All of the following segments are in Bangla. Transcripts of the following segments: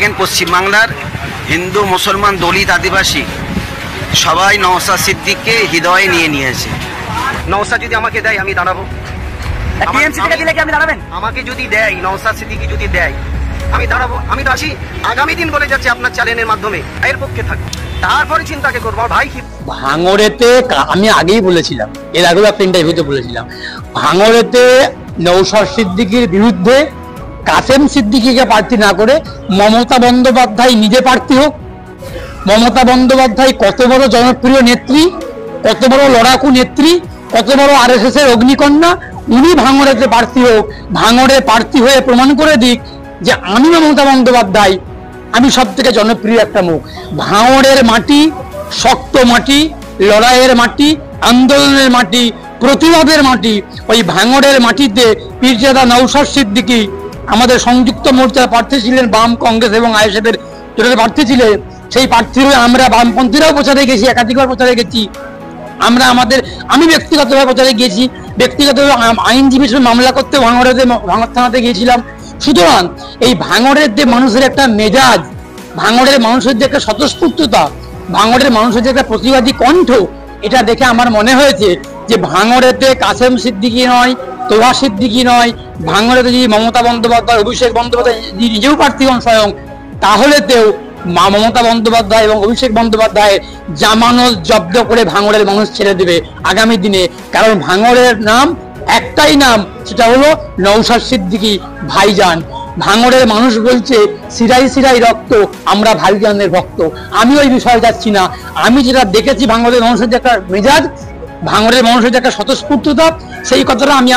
দেখেন পশ্চিমবাংলার হিন্দু মুসলমান দলিত আদিবাসী সবাই নওশাদ সিদ্দিককে হৃদয়ে নিয়ে নিয়েছে। নওশাদ যদি আমাকে দেয় আমি দাঁড়াবো, আমাকে যদি দেয় নওশাদ সিদ্দিকী যদি দেয় আমি দাঁড়াবো। আমি তো আছি, আগামী দিন বলে যাচ্ছি আপনার চ্যানেলের মাধ্যমে এর পক্ষে থাকবো, তারপরে চিন্তাকে করবো। ভাই ভাঙড়েতে আমি আগেই বলেছিলাম, এর আগেও একটা ইন্টারভিউতে বলেছিলাম, ভাঙড়েতে নওশাদ সিদ্দিকীর বিরুদ্ধে কাসেম সিদ্দিকীকে প্রার্থী না করে মমতা বন্দ্যোপাধ্যায় নিজে প্রার্থী হোক। মমতা বন্দ্যোপাধ্যায় কত বড় জনপ্রিয় নেত্রী, কত বড় লড়াকু নেত্রী, কত বড় RSS এর অগ্নিকন্যা, উনি ভাঙড়েতে প্রার্থী হোক। ভাঙড়ে প্রার্থী হয়ে প্রমাণ করে দিক যে আমি মমতা বন্দ্যোপাধ্যায়, আমি সব থেকে জনপ্রিয় একটা মুখ। ভাঙড়ের মাটি শক্ত মাটি, লড়াইয়ের মাটি, আন্দোলনের মাটি, প্রতিবাদের মাটি। ওই ভাঙড়ের মাটিতে পীরজাদা নওশাদ সিদ্দিকী আমাদের সংযুক্ত মোর্চার প্রার্থী ছিলেন, বাম কংগ্রেস এবং ISF এর জোটের প্রার্থী ছিলেন। সেই প্রার্থীর আমরা বামপন্থীরাও প্রচারে গেছি, একাধিকবার প্রচারে গেছি। আমি ব্যক্তিগতভাবে প্রচারে গিয়েছি, ব্যক্তিগতভাবে আইনজীবী হিসেবে মামলা করতে ভাঙড় থানাতে গিয়েছিলাম। সুতরাং এই ভাঙড়ের যে মানুষের একটা মেজাজ, ভাঙড়ের মানুষের যে একটা স্বতঃস্ফূর্ততা, ভাঙড়ের মানুষের যে একটা প্রতিবাদী কণ্ঠ, এটা দেখে আমার মনে হয়েছে যে ভাঙড়েতে কাসেম সিদ্দিকী নয়, তোহা সিদ্দিকী নয়, ভাঙড়েতে যদি মমতা বন্দ্যোপাধ্যায়, অভিষেক বন্দ্যোপাধ্যায় নিজেও প্রার্থী হন স্বয়ং, তাহলেতেও মমতা বন্দ্যোপাধ্যায় এবং অভিষেক বন্দ্যোপাধ্যায়ের জামানত জব্দ করে ভাঙড়ের মানুষ ছেড়ে দেবে আগামী দিনে। কারণ ভাঙড়ের নাম একটাই নাম, সেটা হলো নওশাদ সিদ্দিকী ভাইজান। ভাঙড়ের মানুষ বলছে শিরাই শিরাই রক্ত, আমরা ভাইজানের ভক্ত। আমি ওই বিষয়ে যাচ্ছি না, আমি যেটা দেখেছি ভাঙড়ের মানুষের যে একটা মেজাজ, ভাঙড়ের মানুষের যে একটা স্বতঃস্ফূর্ততা, সেই কথাটা আমি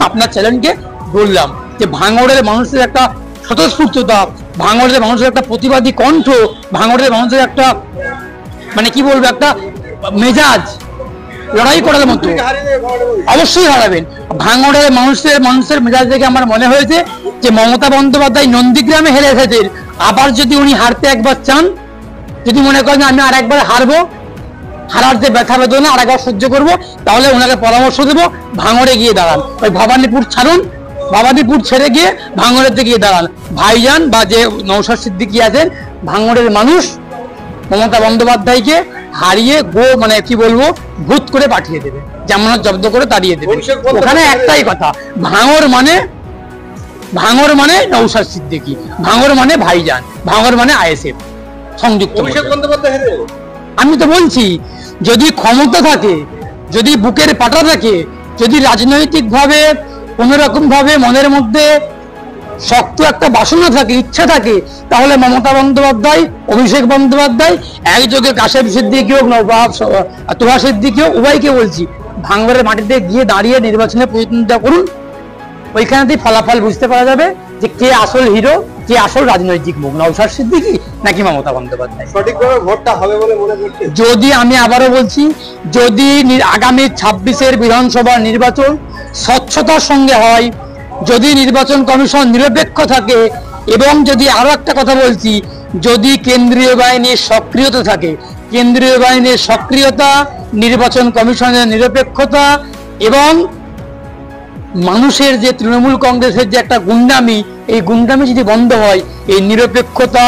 আপনার চ্যানেলকে বললাম যে ভাঙড়ের মানুষের একটা স্বতঃস্ফূর্ততা, ভাঙড়ের মানুষের একটা প্রতিবাদী কণ্ঠ, ভাঙড়ের মানুষের একটা মানে কি বলবো, একটা মেজাজ লড়াই করার মতো। অবশ্যই হারাবেন। ভাঙড়ের মানুষের মেজাজ দেখে আমার মনে হয়েছে যে মমতা বন্দ্যোপাধ্যায় নন্দীগ্রামে হেরে এসেছেন, আবার যদি উনি হারতে একবার চান, যদি মনে করেন আমি আর একবার হারবো, হারার যে ব্যথা বেদনা আর একবার সহ্য করবো, তাহলে ওনাকে পরামর্শ দেবো ভাঙড়ে গিয়ে দাঁড়ান। ওই ভবানীপুর ছাড়ুন, ভবানীপুর ছেড়ে গিয়ে ভাঙড়েতে গিয়ে দাঁড়ান। ভাইজান বা যে নওশাদ সিদ্দিকী আছেন, ভাঙড়ের মানুষ মমতা বন্দ্যোপাধ্যায়কে হারিয়ে মানে কি বলবো, ভূত করে পাঠিয়ে দেবে, জামানত জব্দ করে তাড়িয়ে দেবে। ওখানে একটাই কথা, ভাঙড় মানে নওশাদ সিদ্দিকী, ভাঙড় মানে ভাইজান, ভাঙড় মানে ISF সংযুক্ত। আমি তো বলছি, যদি ক্ষমতা থাকে, যদি বুকের পাটা থাকে, যদি রাজনৈতিক ভাবে কোনোরকম ভাবে মনের মধ্যে শক্ত একটা বাসনা থাকে, ইচ্ছা থাকে, তাহলে মমতা বন্দ্যোপাধ্যায়, অভিষেক বন্দ্যোপাধ্যায় একযোগে কাসেম সিদ্দিকী হোক, তোহা সিদ্দিকী হোক, উভয়কে বলছি ভাঙড়ের মাটিতে গিয়ে দাঁড়িয়ে নির্বাচনে প্রতিদ্বন্দ্বিতা করুন। ওইখানেতেই ফলাফল বুঝতে পারা যাবে যে কে আসল হিরো, কে আসল রাজনৈতিক মুখ, নওশাদ সিদ্দিকী নাকি মমতা বন্দ্যোপাধ্যায়। সঠিকভাবে ভোটটা হবে বলে মনে করছেন? যদি, আমি আবারও বলছি, যদি আগামী 26-এর বিধানসভা নির্বাচন স্বচ্ছতার সঙ্গে হয়, যদি নির্বাচন কমিশন নিরপেক্ষ থাকে, এবং যদি আরো একটা কথা বলছি, যদি কেন্দ্রীয় বাহিনীর সক্রিয়তা থাকে, কেন্দ্রীয় বাহিনীর সক্রিয়তা, নির্বাচন কমিশনের নিরপেক্ষতা এবং মানুষের যে তৃণমূল কংগ্রেসের যে একটা গুন্ডামি, এই গুন্ডামি যদি বন্ধ হয়, এই নিরপেক্ষতা,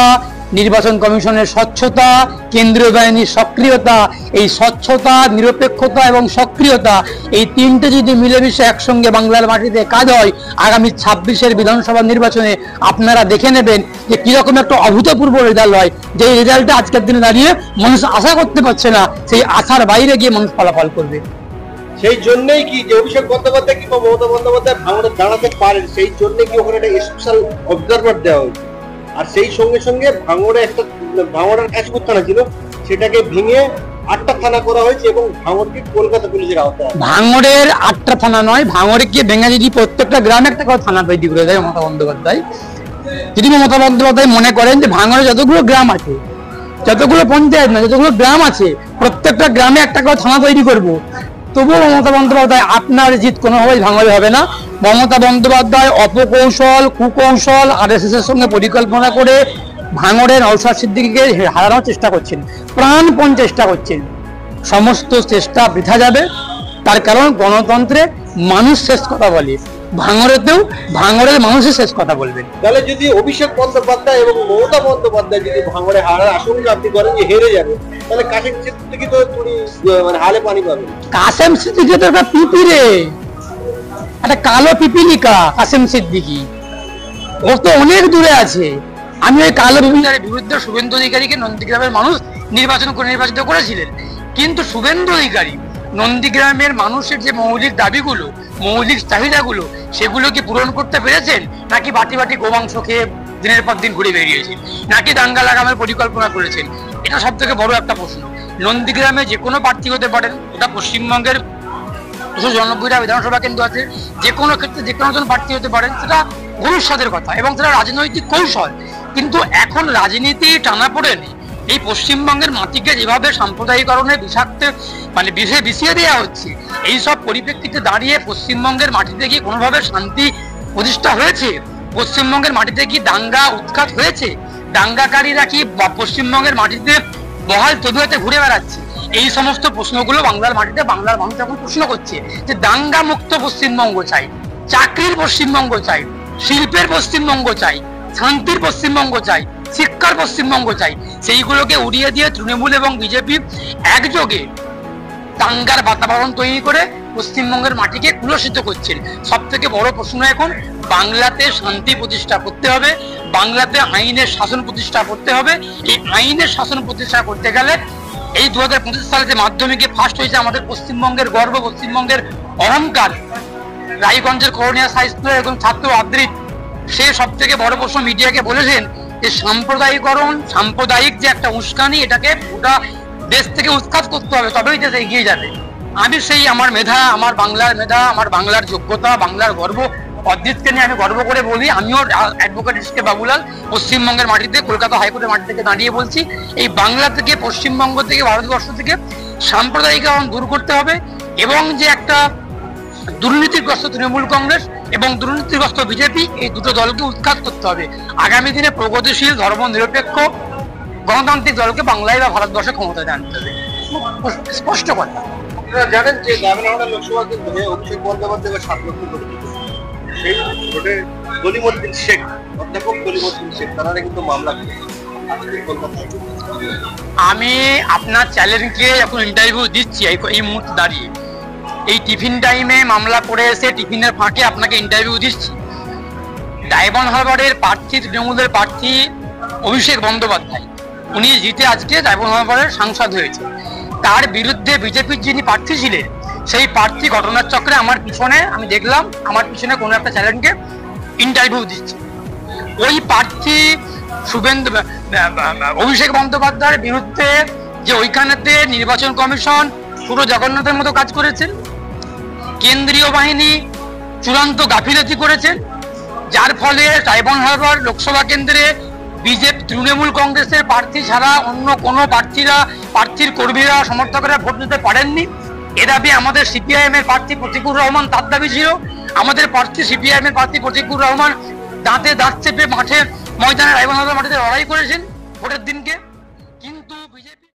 নির্বাচন কমিশনের স্বচ্ছতা, কেন্দ্রীয় বাহিনীর সক্রিয়তা, এই স্বচ্ছতা, নিরপেক্ষতা এবং সক্রিয়তা, এই তিনটে যদি মিলেমিশে একসঙ্গে বাংলার মাটিতে কাজ হয়, আগামী 26-এর বিধানসভা নির্বাচনে আপনারা দেখে নেবেন যে কিরকম একটা অভূতপূর্ব রেজাল্ট হয়, যে রেজাল্টটা আজকের দিনে দাঁড়িয়ে মানুষ আশা করতে পারছে না, সেই আশার বাইরে গিয়ে মানুষ ফলাফল করবে। সেই জন্যই কি যে অভিষেক বন্দ্যোপাধ্যায় কিংবা মমতা বন্দ্যোপাধ্যায় ভাঙড়ে দাঁড়াতে পারেন, সেই জন্য কি ওখানে একটা স্পেশাল অবজারভার দেওয়া হয়েছে। আর সেই সঙ্গে সঙ্গে ভাঙড়ের কাশীপুর থানা ছিল, সেটাকে ভেঙে 8টা থানা করা হয়েছে এবং ভাঙড়কে কলকাতা পুলিশের আওতায়। ভাঙড়ের 8টা থানা নয়, ভাঙড়কে ভেঙে যদি প্রত্যেকটা গ্রামে একটা করে থানা তৈরি করে দেয় মমতা বন্দ্যোপাধ্যায়, যদি মমতা বন্দ্যোপাধ্যায় মনে করেন যে ভাঙড়ে যতগুলো গ্রাম আছে, যতগুলো পঞ্চায়েত না, যতগুলো গ্রাম আছে, প্রত্যেকটা গ্রামে একটা করে থানা তৈরি করবো, তবুও মমতা বন্দ্যোপাধ্যায় আপনার জিত কোনোভাবেই ভাঙড়ে হবে না। মমতা বন্দ্যোপাধ্যায় অপকৌশল, কুকৌশল, RSS এর সঙ্গে পরিকল্পনা করে ভাঙড়ের নওশাদ সিদ্দিকীকে হারানোর চেষ্টা করছেন, প্রাণপণ চেষ্টা করছেন। সমস্ত চেষ্টা বৃথা যাবে, তার কারণ গণতন্ত্রে মানুষ শেষ কথা বলে। ভাঙড়েতেও ভাঙড়ের মানুষের শেষ কথা বলবেন। তাহলে যদি অভিষেক বন্দ্যোপাধ্যায় এবং মমতা বন্দ্যোপাধ্যায় যদি ভাঙড়ে হারার আশঙ্কা আপনি করেন যে হেরে যাবে, তাহলে কাশেম সিদ্দিকী তো তুমি মানে হালে পানি পাবে। কাসেম সিদ্দিকী তো একটা পিপি রে, একটা কালো পিপিলিকা কাসেম সিদ্দিকী, ও তো অনেক দূরে আছে। আমি ওই কালো পিপিলিকার বিরুদ্ধে শুভেন্দু অধিকারীকে নন্দীগ্রামের মানুষ নির্বাচিত করেছিলেন, কিন্তু শুভেন্দু অধিকারী নন্দীগ্রামের মানুষের যে মৌলিক দাবিগুলো, মৌলিক চাহিদাগুলো, সেগুলোকে পূরণ করতে পেরেছেন, নাকি বাটি বাটি গোমাংস খেয়ে দিনের পর দিন ঘুরে বেরিয়েছেন, নাকি দাঙ্গা লাগানোর পরিকল্পনা করেছেন? এটা সব থেকে বড় একটা প্রশ্ন। নন্দীগ্রামে যে কোনো প্রার্থী হতে পারেন, এটা পশ্চিমবঙ্গের 299টা বিধানসভা কেন্দ্র আছে, যে কোনো ক্ষেত্রে যে কোনো জন প্রার্থী হতে পারেন, সেটা ভবিষ্যতের কথা এবং সেটা রাজনৈতিক কৌশল। কিন্তু এখন রাজনীতি টানাপোড়েনে এই পশ্চিমবঙ্গের মাটিকে যেভাবে সাম্প্রদায়িকরণে বিষাক্ত মানে বিষে বিষিয়ে দেওয়া হচ্ছে, এই সব পরিপ্রেক্ষিতে দাঁড়িয়ে পশ্চিমবঙ্গের মাটিতে কি কোনোভাবে শান্তি প্রতিষ্ঠা হয়েছে? পশ্চিমবঙ্গের মাটিতে কি দাঙ্গা উৎখাত হয়েছে? দাঙ্গাকারীরা কি পশ্চিমবঙ্গের মাটিতে বহাল তবিয়তে ঘুরে বেড়াচ্ছে? এই সমস্ত প্রশ্নগুলো বাংলার মাটিতে বাংলার মানুষ এখন প্রশ্ন করছে যে দাঙ্গা মুক্ত পশ্চিমবঙ্গ চাই, চাকরির পশ্চিমবঙ্গ চাই, শিল্পের পশ্চিমবঙ্গ চাই, শান্তির পশ্চিমবঙ্গ চাই, শিক্ষার পশ্চিমবঙ্গ চাই। সেইগুলোকে উড়িয়ে দিয়ে তৃণমূল এবং বিজেপি একযোগে দাঙ্গার বাতাবরণ তৈরি করে পশ্চিমবঙ্গের মাটিকে কুলসিত করছেন। সব থেকে বড় প্রশ্ন এখন বাংলাতে শান্তি প্রতিষ্ঠা করতে হবে, বাংলাতে আইনের শাসন প্রতিষ্ঠা করতে হবে। এই আইনের শাসন প্রতিষ্ঠা করতে গেলে এই 2025 সালে যে মাধ্যমিকে ফার্স্ট হয়েছে আমাদের পশ্চিমবঙ্গের গর্ব, পশ্চিমবঙ্গের অহংকার, রায়গঞ্জের করোনিয়া হাই স্কুলের একজন ছাত্র আদ্রিত, সে সব থেকে বড় প্রশ্ন মিডিয়াকে বলেছেন যে সাম্প্রদায়িকরণ, সাম্প্রদায়িক যে একটা উস্কানি, এটাকে গোটা দেশ থেকে উৎখাত করতে হবে, তবেই দেশ এগিয়ে যাবে। আমি সেই আমার মেধা, আমার বাংলার মেধা, আমার বাংলার যোগ্যতা, বাংলার গর্ব, অদ্রিতকে নিয়ে আমি গর্ব করে বলি। আমিও অ্যাডভোকেট এস কে বাবুলাল পশ্চিমবঙ্গের মাটিতে, কলকাতা হাইকোর্টের মাটি থেকে দাঁড়িয়ে বলছি, এই বাংলা থেকে, পশ্চিমবঙ্গ থেকে, ভারতবর্ষ থেকে সাম্প্রদায়িকরণ দূর করতে হবে এবং যে একটা দুর্নীতিগ্রস্ত তৃণমূল কংগ্রেস এবং দুর্নীতিগ্রস্ত বিজেপি, এই দুটো দলকে উৎখাত করতে হবে। আগামী দিনে প্রগতিশীল ধর্মনিরপেক্ষ গণতান্ত্রিক দলকে বাংলায় বা ভারতবর্ষে ক্ষমতায় আনতে হবে, স্পষ্ট কথা। আপনারা জানেন যে গাইবান্ধা লোকসভা কেন্দ্রে অভিষেক বন্দ্যোপাধ্যায় 7 লক্ষ ভোট পেয়েছে। সেই ভোটে কলিমুদ্দিন শেখ, অধ্যাপক কলিমুদ্দিন শেখ, তারা কিন্তু মামলা করেছে আজকে কলকাতায়। আমি আপনার চ্যানেলকে এখন ইন্টারভিউ দিচ্ছি এই মুহূর্তে দাঁড়িয়ে, এই টিফিন টাইমে মামলা করে এসে টিফিনের ফাঁকে আপনাকে ইন্টারভিউ দিচ্ছি। ডায়মন্ড হারবারের প্রার্থী, তৃণমূলের প্রার্থী অভিষেক বন্দ্যোপাধ্যায়, উনি জিতে আজকে ডায়মন্ড হারবারের সাংসদ হয়েছে। তার বিরুদ্ধে বিজেপির যিনি প্রার্থী ছিলেন, সেই প্রার্থী ঘটনার চক্রে আমার পিছনে, আমি দেখলাম আমার পিছনে কোনো একটা চ্যানেলকে ইন্টারভিউ দিচ্ছে। ওই প্রার্থী অভিষেক বন্দ্যোপাধ্যায়ের বিরুদ্ধে যে ওইখানেতে নির্বাচন কমিশন পুরো জগন্নাথের মতো কাজ করেছেন, কেন্দ্রীয় বাহিনী চূড়ান্ত গাফিলতি করেছেন, যার ফলে ডায়মন্ড হারবার লোকসভা কেন্দ্রে বিজেপি, তৃণমূল কংগ্রেসের প্রার্থী ছাড়া অন্য কোনো প্রার্থীর কর্মীরা, সমর্থকরা ভোট দিতে পারেননি। এ দাবি আমাদের সিপিআইএম এর প্রার্থী প্রতীকুর রহমান, তার দাবি ছিল। আমাদের প্রার্থী সিপিআইএম এর প্রার্থী প্রতীকুর রহমান দাঁতে দাঁত চেপে ময়দানে ডায়মন্ড হারবার মাটিতে লড়াই করেছেন ভোটের দিনকে।